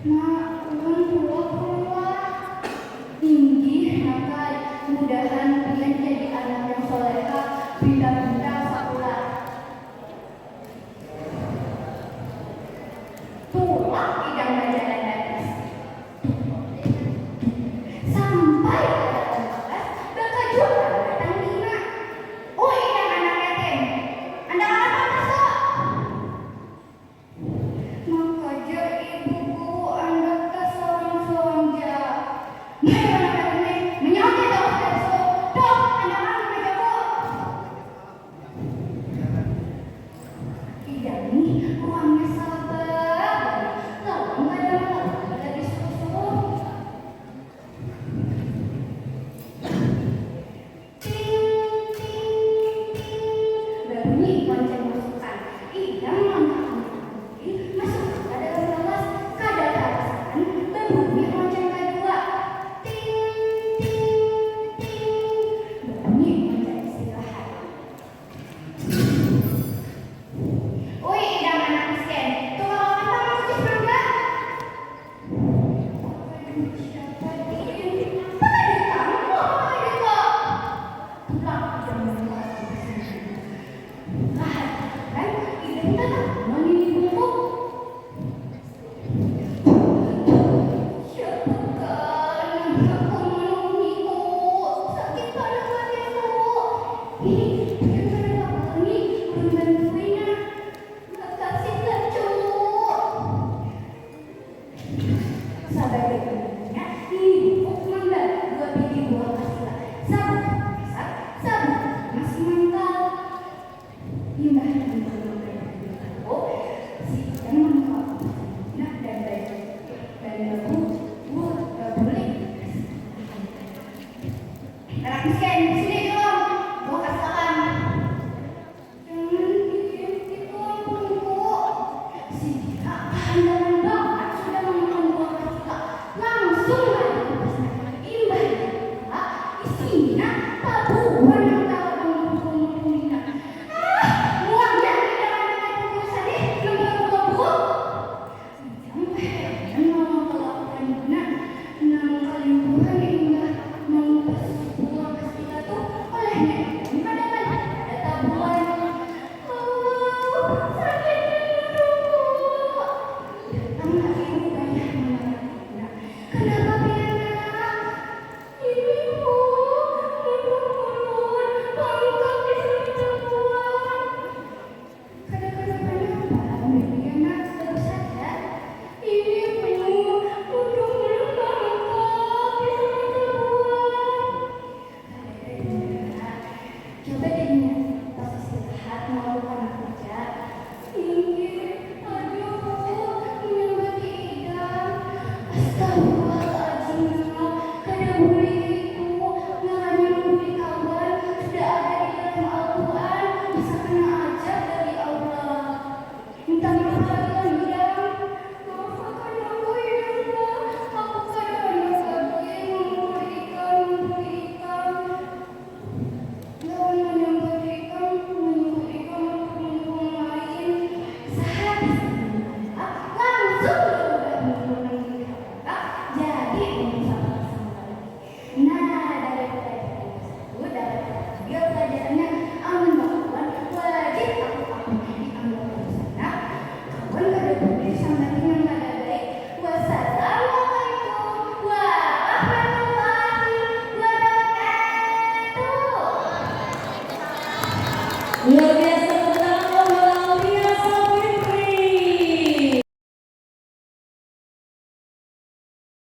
Mak, ulun pulang. Tinggi, nakal, mudahan pian jadi anak yang soleha, pindah-pindah sekolah. Pulang idang bajalan dadas. Sampai ke dalam kelas, bakajuan datang Nina. Oh, idang anak yatim. Anak-anak masuk. Makaja ibuku anda ke seorang-seorang ja. Menyauti tahu terso. Dok, anak-anak mejago. Tidak nih, uangnya sabar. Lalu kadang-kadang lagi susu. Ting, ting, ting. Berbunyi lonceng masukan. Idam langkah masuk ke dalam kelas. Kada perasaan berbunyi lonceng kedua. Ting, ting, ting. Berbunyi lonceng istirahat. Oi, idam anak miskin. Tukang apa masuk di mangga? Siapa ini? Pakai kamu, pakai kok. Pulang jam 12. Kan, idam tetap mau ini bumbu. Siapa kan? Aku menunggu. Sakit pada itu. Ini, yang pada apa ini? Belum bantuinnya. Nggak kasih kecu. Sabar dengannya, ini hukuman dan 2 biji buah kasila. Sabar besar, sabar masih mantap. Indah dan berlaku, si yang mengkau nak dan baik dan lagu buat gak boleh. Anak miskin, sini dong, gua katakan. Jangan bikin itu aku. Si dia pandangan banget sudah memakan buah kasila. Langsung lari ke pasar. Imbah dia, isinya tabuhan yang tahu menghukum-hukumnya. Muang jadi dengan urusan ini nomor 20. Sampai nama kelakuan guna 6 kali Tuhan hingga mengupas buah kasila tuh olehnya. Padahal ada tabuhan. Sakit hidupku. Datanglah ibu banyak mengenalnya. Kenapa Piana? Ibu, ulun, pangkal disuruh buang. Kadang-kadang banyak Piana baru saja. Ibu, ulun belum pangkal disuruh buang. Coba deh niat pas istirahat mau anak kerja. Tinggi, aduh, menyambati idam. Astagfirullahaladzim, kada boleh itu. Namanya memberi kabar sudah ada di dalam Al-Quran. Bisa kena ajab dari Allah. Minta maaf kalian idam. Maafkan aku ya Allah. Aku kada banyak lagi memberikan. Lawan menyemberikan lain. Sehabis langsung berubah menggunakan kata jadi sama-sama. Nah, dari pelajaran tersebut dapat diambil pelajarannya aman melakukan wajib aku diambil sana. Kawan kada boleh sama dengan kada baik. Wassalamualaikum warahmatullahi wabarakatuh. Luar biasa.